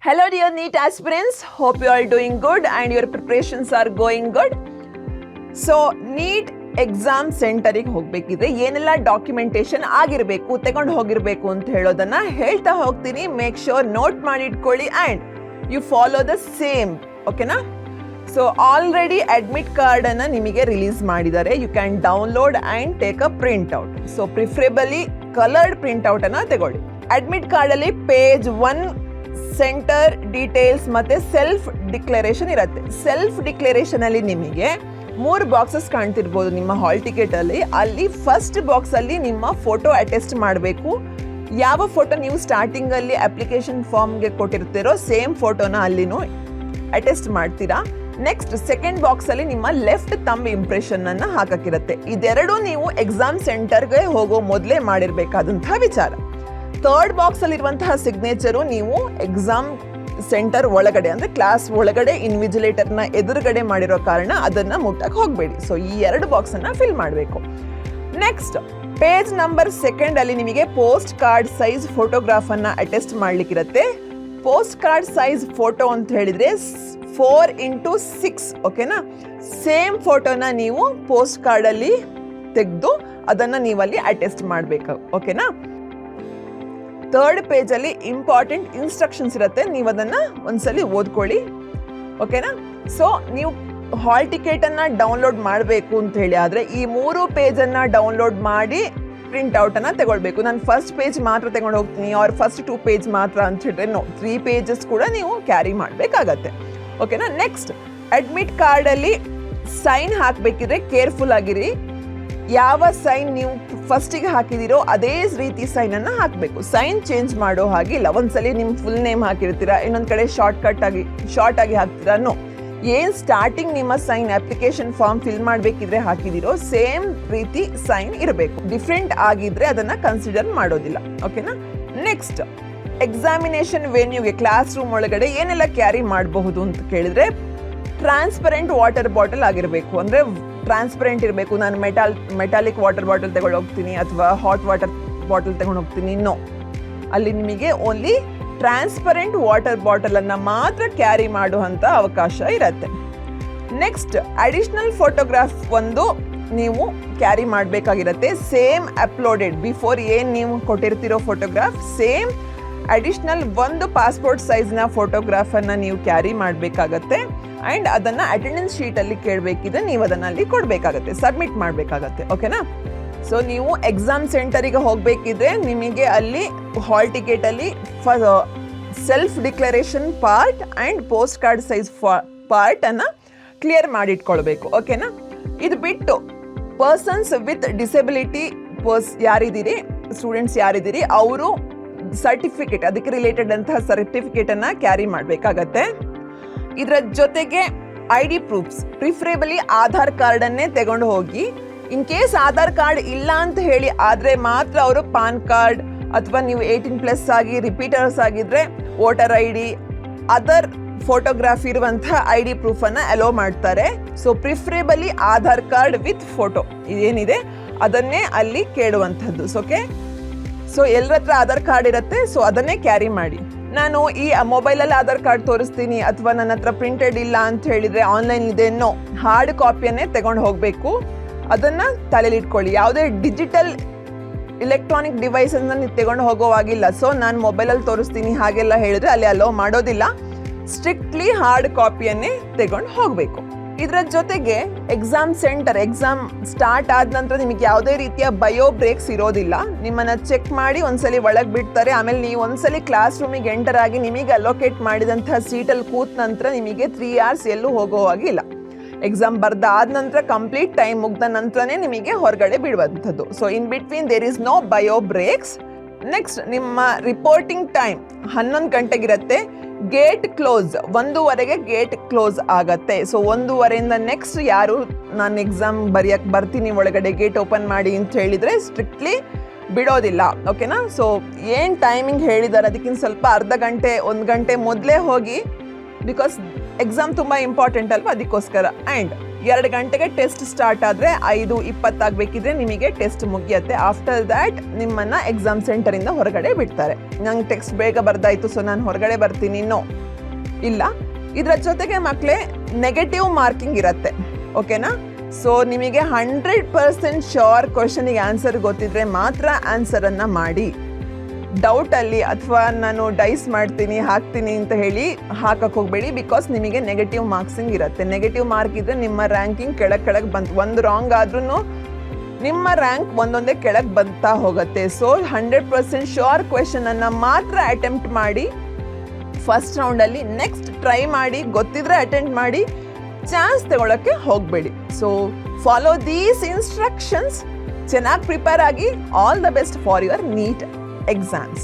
Hello dear NEET aspirants, hope you are doing good and your preparations are going good. So NEET exam ಸೆಂಟರಿಗೆ ಹೋಗಬೇಕಿದ್ರೆ ಏನೆಲ್ಲ documentation ಆಗಿರಬೇಕು ತಗೊಂಡು ಹೋಗಿರಬೇಕು ಅಂತ ಹೇಳೋದನ್ನ ಹೇಳ್ತಾ ಹೋಗ್ತೀನಿ. ಮೇಕ್ ಶ್ಯೂರ್ ನೋಟ್ ಮಾಡಿ ಇಟ್ಕೊಳ್ಳಿ and you follow the same, ಓಕೆನಾ? ಸೊ ಆಲ್ರೆಡಿ ಅಡ್ಮಿಟ್ ಕಾರ್ಡನ್ನು ನಿಮಗೆ ರಿಲೀಸ್ ಮಾಡಿದ್ದಾರೆ. You can download and take a print out. So preferably coloured print ಔಟನ್ನು ತಗೊಳ್ಳಿ. ಅಡ್ಮಿಟ್ ಕಾರ್ಡಲ್ಲಿ ಪೇಜ್ 1 ಸೆಂಟರ್ ಡೀಟೇಲ್ಸ್ ಮತ್ತು ಸೆಲ್ಫ್ ಡಿಕ್ಲರೇಷನ್ ಇರುತ್ತೆ. ಸೆಲ್ಫ್ ಡಿಕ್ಲರೇಷನ್ ಅಲ್ಲಿ ನಿಮಗೆ 3 ಬಾಕ್ಸಸ್ ಕಾಣ್ತಿರ್ಬೋದು ನಿಮ್ಮ ಹಾಲ್ ಟಿಕೆಟ್ ಅಲ್ಲಿ ಫಸ್ಟ್ ಬಾಕ್ಸ್ ಅಲ್ಲಿ ನಿಮ್ಮ ಫೋಟೋ ಅಟೆಸ್ಟ್ ಮಾಡಬೇಕು. ಯಾವ ಫೋಟೋ ನೀವು ಸ್ಟಾರ್ಟಿಂಗ್ ಅಲ್ಲಿ ಅಪ್ಲಿಕೇಶನ್ ಫಾರ್ಮ್ಗೆ ಕೊಟ್ಟಿರ್ತೀರೋ ಸೇಮ್ ಫೋಟೋನ ಅಲ್ಲಿನೂ ಅಟೆಸ್ಟ್ ಮಾಡ್ತೀರಾ. ನೆಕ್ಸ್ಟ್ ಸೆಕೆಂಡ್ ಬಾಕ್ಸ್ ಅಲ್ಲಿ ನಿಮ್ಮ ಲೆಫ್ಟ್ ಥಂಬ್ ಇಂಪ್ರೆಷನ್ ಅನ್ನ ಹಾಕಕ್ಕಿರುತ್ತೆ. ಇದೆರಡು ನೀವು ಎಕ್ಸಾಮ್ ಸೆಂಟರ್ಗೆ ಹೋಗೋ ಮೊದಲೇ ಮಾಡಿರ್ಬೇಕಾದಂತಹ ವಿಚಾರ. ಥರ್ಡ್ ಬಾಕ್ಸ್ ಅಲ್ಲಿರುವಂತಹ ಸಿಗ್ನೇಚರು ನೀವು ಎಕ್ಸಾಮ್ ಸೆಂಟರ್ ಒಳಗಡೆ ಅಂದರೆ ಕ್ಲಾಸ್ ಒಳಗಡೆ ಇನ್ವಿಜಿಲೇಟರ್ನ ಎದುರುಗಡೆ ಮಾಡಿರೋ ಕಾರಣ ಅದನ್ನು ಮುಟ್ಟಕ್ಕೆ ಹೋಗಬೇಡಿ. ಸೊ ಈ 2 ಬಾಕ್ಸನ್ನು ಫಿಲ್ ಮಾಡಬೇಕು. ನೆಕ್ಸ್ಟ್ ಪೇಜ್ ನಂಬರ್ 2 ಅಲ್ಲಿ ನಿಮಗೆ ಪೋಸ್ಟ್ ಕಾರ್ಡ್ ಸೈಜ್ ಫೋಟೋಗ್ರಾಫನ್ನು ಅಟೆಸ್ಟ್ ಮಾಡಲಿಕ್ಕಿರುತ್ತೆ. ಪೋಸ್ಟ್ ಕಾರ್ಡ್ ಸೈಜ್ ಫೋಟೋ ಅಂತ ಹೇಳಿದರೆ 4x6, ಓಕೆನಾ? ಸೇಮ್ ಫೋಟೋನ ನೀವು ಪೋಸ್ಟ್ ಕಾರ್ಡಲ್ಲಿ ತೆಗೆದು ಅದನ್ನು ನೀವಲ್ಲಿ ಅಟೆಸ್ಟ್ ಮಾಡಬೇಕು, ಓಕೆನಾ? ಥರ್ಡ್ ಪೇಜಲ್ಲಿ ಇಂಪಾರ್ಟೆಂಟ್ ಇನ್ಸ್ಟ್ರಕ್ಷನ್ಸ್ ಇರುತ್ತೆ, ನೀವು ಅದನ್ನು ಒಂದ್ಸಲಿ ಓದ್ಕೊಳ್ಳಿ, ಓಕೆನಾ? ಸೊ ನೀವು ಹಾಲ್ ಟಿಕೆಟನ್ನು ಡೌನ್ಲೋಡ್ ಮಾಡಬೇಕು ಅಂತ ಹೇಳಿ ಆದರೆ ಈ 3 ಪೇಜನ್ನು ಡೌನ್ಲೋಡ್ ಮಾಡಿ ಪ್ರಿಂಟ್ ಔಟನ್ನು ತಗೊಳ್ಬೇಕು. ನಾನು ಫಸ್ಟ್ ಪೇಜ್ ಮಾತ್ರ ತಗೊಂಡು ಹೋಗ್ತೀನಿ ಆರ್ ಫಸ್ಟ್ 2 ಪೇಜ್ ಮಾತ್ರ ಅಂತ ಹೇಳಿದ್ರೆ ನೋ, 3 ಪೇಜಸ್ ಕೂಡ ನೀವು ಕ್ಯಾರಿ ಮಾಡಬೇಕಾಗತ್ತೆ, ಓಕೆನಾ? ನೆಕ್ಸ್ಟ್ ಅಡ್ಮಿಟ್ ಕಾರ್ಡಲ್ಲಿ ಸೈನ್ ಹಾಕಬೇಕಿದ್ರೆ ಕೇರ್ಫುಲ್ ಆಗಿರಿ. ಯಾವ ಸೈನ್ ನೀವು ಫಸ್ಟಿಗೆ ಹಾಕಿದಿರೋ ಅದೇ ರೀತಿ ಸೈನನ್ನು ಹಾಕಬೇಕು. ಸೈನ್ ಚೇಂಜ್ ಮಾಡೋ ಹಾಗಿಲ್ಲ. ಒಂದ್ಸಲಿ ನಿಮ್ಮ ಫುಲ್ ನೇಮ್ ಹಾಕಿರ್ತೀರಾ, ಇನ್ನೊಂದು ಕಡೆ ಶಾರ್ಟ್ ಆಗಿ ಹಾಕ್ತೀರಾ. ನೋ, ಏನು ಸ್ಟಾರ್ಟಿಂಗ್ ನಿಮ್ಮ ಸೈನ್ ಅಪ್ಲಿಕೇಶನ್ ಫಾರ್ಮ್ ಫಿಲ್ ಮಾಡಬೇಕಿದ್ರೆ ಹಾಕಿದಿರೋ ಸೇಮ್ ರೀತಿ ಸೈನ್ ಇರಬೇಕು. ಡಿಫ್ರೆಂಟ್ ಆಗಿದ್ರೆ ಅದನ್ನು ಕನ್ಸಿಡರ್ ಮಾಡೋದಿಲ್ಲ, ಓಕೆನಾ? ನೆಕ್ಸ್ಟ್ ಎಕ್ಸಾಮಿನೇಷನ್ ವೆನ್ಯೂಗೆ ಕ್ಲಾಸ್ ರೂಮ್ ಒಳಗಡೆ ಏನೆಲ್ಲ ಕ್ಯಾರಿ ಮಾಡಬಹುದು ಅಂತ ಕೇಳಿದ್ರೆ ಟ್ರಾನ್ಸ್ಪರೆಂಟ್ ವಾಟರ್ ಬಾಟಲ್ ಆಗಿರಬೇಕು. ಅಂದರೆ ಟ್ರಾನ್ಸ್ಪರೆಂಟ್ ಇರಬೇಕು. ನಾನು ಮೆಟಾಲಿಕ್ ವಾಟರ್ ಬಾಟಲ್ ತಗೊಂಡು ಹೋಗ್ತೀನಿ ಅಥವಾ ಹಾಟ್ ವಾಟರ್ ಬಾಟಲ್ ತಗೊಂಡು ಹೋಗ್ತೀನಿ, ನೋ. ಅಲ್ಲಿ ನಿಮಗೆ ಓನ್ಲಿ ಟ್ರಾನ್ಸ್ಪರೆಂಟ್ ವಾಟರ್ ಬಾಟಲನ್ನು ಮಾತ್ರ ಕ್ಯಾರಿ ಮಾಡುವಂಥ ಅವಕಾಶ ಇರುತ್ತೆ. ನೆಕ್ಸ್ಟ್ ಅಡಿಷ್ನಲ್ ಫೋಟೋಗ್ರಾಫ್ ಒಂದು ನೀವು ಕ್ಯಾರಿ ಮಾಡಬೇಕಾಗಿರುತ್ತೆ. ಸೇಮ್ ಅಪ್ಲೋಡೆಡ್ ಬಿಫೋರ್ ಏನು ನೀವು ಕೊಟ್ಟಿರ್ತಿರೋ ಫೋಟೋಗ್ರಾಫ್ ಸೇಮ್ ಅಡಿಷ್ನಲ್ ಒಂದು ಪಾಸ್ಪೋರ್ಟ್ ಸೈಜ್ನ ಫೋಟೋಗ್ರಾಫನ್ನು ನೀವು ಕ್ಯಾರಿ ಮಾಡಬೇಕಾಗತ್ತೆ. ಆ್ಯಂಡ್ ಅದನ್ನು ಅಟೆಂಡೆನ್ಸ್ ಶೀಟಲ್ಲಿ ಕೇಳಬೇಕಿದ್ರೆ ನೀವು ಅದನ್ನು ಅಲ್ಲಿ ಕೊಡಬೇಕಾಗತ್ತೆ, ಸಬ್ಮಿಟ್ ಮಾಡಬೇಕಾಗತ್ತೆ, ಓಕೆನಾ? ಸೊ ನೀವು ಎಕ್ಸಾಮ್ ಸೆಂಟರಿಗೆ ಹೋಗಬೇಕಿದ್ರೆ ನಿಮಗೆ ಅಲ್ಲಿ ಹಾಲ್ ಟಿಕೆಟಲ್ಲಿ self declaration part and post card size ಪಾರ್ಟನ್ನು ಕ್ಲಿಯರ್ ಮಾಡಿಟ್ಕೊಳ್ಬೇಕು, ಓಕೆನಾ? ಇದು ಬಿಟ್ಟು ಪರ್ಸನ್ಸ್ ವಿತ್ ಡಿಸೆಬಿಲಿಟಿ ಯಾರಿದ್ದೀರಿ, ಸ್ಟೂಡೆಂಟ್ಸ್ ಯಾರಿದ್ದೀರಿ, ಅವರು ಸರ್ಟಿಫಿಕೇಟ್, ಅದಕ್ಕೆ ರಿಲೇಟೆಡ್ ಅಂತಹ ಸರ್ಟಿಫಿಕೇಟನ್ನು ಕ್ಯಾರಿ ಮಾಡಬೇಕಾಗತ್ತೆ. ಇದರ ಜೊತೆಗೆ ID ಪ್ರೂಫ್ಸ್, ಪ್ರಿಫರೇಬಲಿ ಆಧಾರ್ ಕಾರ್ಡನ್ನೇ ತಗೊಂಡು ಹೋಗಿ. ಇನ್ ಕೇಸ್ ಆಧಾರ್ ಕಾರ್ಡ್ ಇಲ್ಲ ಅಂತ ಹೇಳಿ ಆದರೆ ಮಾತ್ರ ಅವರು ಪಾನ್ ಕಾರ್ಡ್ ಅಥವಾ ನೀವು 18+ ಆಗಿ ರಿಪೀಟರ್ಸ್ ಆಗಿದ್ರೆ ವೋಟರ್ ID, ಅದರ್ ಫೋಟೋಗ್ರಾಫ್ ಇರುವಂತಹ ID ಪ್ರೂಫನ್ನು ಅಲೋ ಮಾಡ್ತಾರೆ. So preferably Aadhaar card with photo ಇದೇನಿದೆ ಅದನ್ನೇ ಅಲ್ಲಿ ಕೇಳುವಂಥದ್ದು, ಓಕೆ? ಸೊ ಎಲ್ಲರ ಹತ್ರ ಆಧಾರ್ ಕಾರ್ಡ್ ಇರುತ್ತೆ, ಸೊ ಅದನ್ನೇ ಕ್ಯಾರಿ ಮಾಡಿ. ನಾನು ಈ ಮೊಬೈಲಲ್ಲಿ ಆಧಾರ್ ಕಾರ್ಡ್ ತೋರಿಸ್ತೀನಿ ಅಥವಾ ನನ್ನ ಹತ್ರ ಪ್ರಿಂಟೆಡ್ ಇಲ್ಲ ಅಂತ ಹೇಳಿದರೆ ಆನ್ಲೈನ್ ಇದೆ, ನೋ, ಹಾರ್ಡ್ ಕಾಪಿಯನ್ನೇ ತಗೊಂಡು ಹೋಗಬೇಕು. ಅದನ್ನು ತಲೆಲಿಟ್ಕೊಳ್ಳಿ. ಯಾವುದೇ ಡಿಜಿಟಲ್ ಇಲೆಕ್ಟ್ರಾನಿಕ್ ಡಿವೈಸನ್ನು ನೀವು ತಗೊಂಡು ಹೋಗೋವಾಗಿಲ್ಲ. ಸೊ ನಾನು ಮೊಬೈಲಲ್ಲಿ ತೋರಿಸ್ತೀನಿ ಹಾಗೆಲ್ಲ ಹೇಳಿದ್ರೆ ಅಲ್ಲಿ ಅಲೋ ಮಾಡೋದಿಲ್ಲ. ಸ್ಟ್ರಿಕ್ಟ್ಲಿ ಹಾರ್ಡ್ ಕಾಪಿಯನ್ನೇ ತಗೊಂಡು ಹೋಗಬೇಕು. ಇದರ ಜೊತೆಗೆ ಎಕ್ಸಾಮ್ ಸ್ಟಾರ್ಟ್ ಆದ ನಂತರ ನಿಮಗೆ ಯಾವುದೇ ರೀತಿಯ ಬಯೋ ಬ್ರೇಕ್ಸ್ ಇರೋದಿಲ್ಲ. ನಿಮ್ಮನ್ನು ಚೆಕ್ ಮಾಡಿ ಒಂದ್ಸಲಿ ಒಳಗೆ ಬಿಡ್ತಾರೆ. ಆಮೇಲೆ ನೀವು ಒಂದ್ಸಲಿ ಕ್ಲಾಸ್ ರೂಮಿಗೆ ಎಂಟರ್ ಆಗಿ ನಿಮಗೆ ಅಲೋಕೇಟ್ ಮಾಡಿದಂತಹ ಸೀಟಲ್ಲಿ ಕೂತ ನಂತರ ನಿಮಗೆ 3 hours ಎಲ್ಲೂ ಹೋಗೋವಾಗಿಲ್ಲ. ಎಕ್ಸಾಮ್ ಬರ್ದಾದ ನಂತರ ಕಂಪ್ಲೀಟ್ ಟೈಮ್ ಮುಗ್ದ ನಂತರನೇ ನಿಮಗೆ ಹೊರಗಡೆ ಬಿಡುವಂಥದ್ದು. So in between there is no bio breaks. Next ನಿಮ್ಮ ರಿಪೋರ್ಟಿಂಗ್ ಟೈಮ್ 11 ಗಂಟೆಗಿರುತ್ತೆ. ಗೇಟ್ ಕ್ಲೋಸ್ 1:30ಗೆ ಗೇಟ್ ಕ್ಲೋಸ್ ಆಗತ್ತೆ. ಸೊ 1:30ಇಂದ ನೆಕ್ಸ್ಟ್ ಯಾರು ನಾನು ಎಕ್ಸಾಮ್ ಬರ್ತೀನಿ ಒಳಗಡೆ ಗೇಟ್ ಓಪನ್ ಮಾಡಿ ಅಂತ ಹೇಳಿದರೆ ಸ್ಟ್ರಿಕ್ಟ್ಲಿ ಬಿಡೋದಿಲ್ಲ, ಓಕೆನಾ? ಸೊ ಏನು ಟೈಮಿಂಗ್ ಹೇಳಿದ್ದಾರೆ ಅದಕ್ಕಿಂತ ಸ್ವಲ್ಪ ಅರ್ಧ ಗಂಟೆ 1 ಗಂಟೆ ಮೊದಲೇ ಹೋಗಿ ಬಿಕಾಸ್ ಎಕ್ಸಾಮ್ ತುಂಬ ಇಂಪಾರ್ಟೆಂಟ್ ಅಲ್ವಾ, ಅದಕ್ಕೋಸ್ಕರ. ಆ್ಯಂಡ್ 2 ಗಂಟೆಗೆ ಟೆಸ್ಟ್ ಸ್ಟಾರ್ಟ್ ಆದರೆ 5:20 ಆಗಬೇಕಿದ್ರೆ ನಿಮಗೆ ಟೆಸ್ಟ್ ಮುಗಿಯುತ್ತೆ. ಆಫ್ಟರ್ ದ್ಯಾಟ್ ನಿಮ್ಮನ್ನು ಎಕ್ಸಾಮ್ ಸೆಂಟರಿಂದ ಹೊರಗಡೆ ಬಿಡ್ತಾರೆ. ನಂಗೆ ಟೆಕ್ಸ್ಟ್ ಬೇಗ ಬರ್ದಾಯಿತು ಸೊ ನಾನು ಹೊರಗಡೆ ಬರ್ತೀನಿ, ನೋ ಇಲ್ಲ. ಇದರ ಜೊತೆಗೆ ಮಕ್ಕಳೇ ನೆಗೆಟಿವ್ ಮಾರ್ಕಿಂಗ್ ಇರುತ್ತೆ, ಓಕೆನಾ. ಸೊ ನಿಮಗೆ 100% ಶ್ಯೂರ್ ಕ್ವಶನಿಗೆ ಆನ್ಸರ್ ಗೊತ್ತಿದ್ರೆ ಮಾತ್ರ ಆನ್ಸರನ್ನು ಮಾಡಿ. ಡೌಟಲ್ಲಿ ಅಥವಾ ನಾನು ಡೈಸ್ ಮಾಡ್ತೀನಿ ಹಾಕ್ತೀನಿ ಅಂತ ಹೇಳಿ ಹಾಕಕ್ಕೆ ಹೋಗಬೇಡಿ, ಬಿಕಾಸ್ ನಿಮಗೆ ನೆಗೆಟಿವ್ ಮಾರ್ಕ್ಸಿಂಗ್ ಇರುತ್ತೆ. ನೆಗೆಟಿವ್ ಮಾರ್ಕ್ ಇದ್ದರೆ ನಿಮ್ಮ ರ್ಯಾಂಕಿಂಗ್ ಕೆಳಗೆ ಬಂತು, ಒಂದು ರಾಂಗ್ ಆದ್ರೂ ನಿಮ್ಮ ರ್ಯಾಂಕ್ ಒಂದೊಂದೇ ಕೆಳಗೆ ಬಂತಾ ಹೋಗುತ್ತೆ. ಸೊ 100% ಶ್ಯೂರ್ ಕ್ವೆಶನನ್ನು ಮಾತ್ರ ಅಟೆಂಪ್ಟ್ ಮಾಡಿ ಫಸ್ಟ್ ರೌಂಡಲ್ಲಿ. ನೆಕ್ಸ್ಟ್ ಟ್ರೈ ಮಾಡಿ, ಗೊತ್ತಿದ್ರೆ ಅಟೆಂಡ್ ಮಾಡಿ, ಚಾನ್ಸ್ ತಗೊಳ್ಳೋಕ್ಕೆ ಹೋಗಬೇಡಿ. ಸೊ ಫಾಲೋ ದೀಸ್ ಇನ್ಸ್ಟ್ರಕ್ಷನ್ಸ್, ಚೆನ್ನಾಗಿ ಪ್ರಿಪೇರ್ ಆಗಿ. All the best for your NEET exams.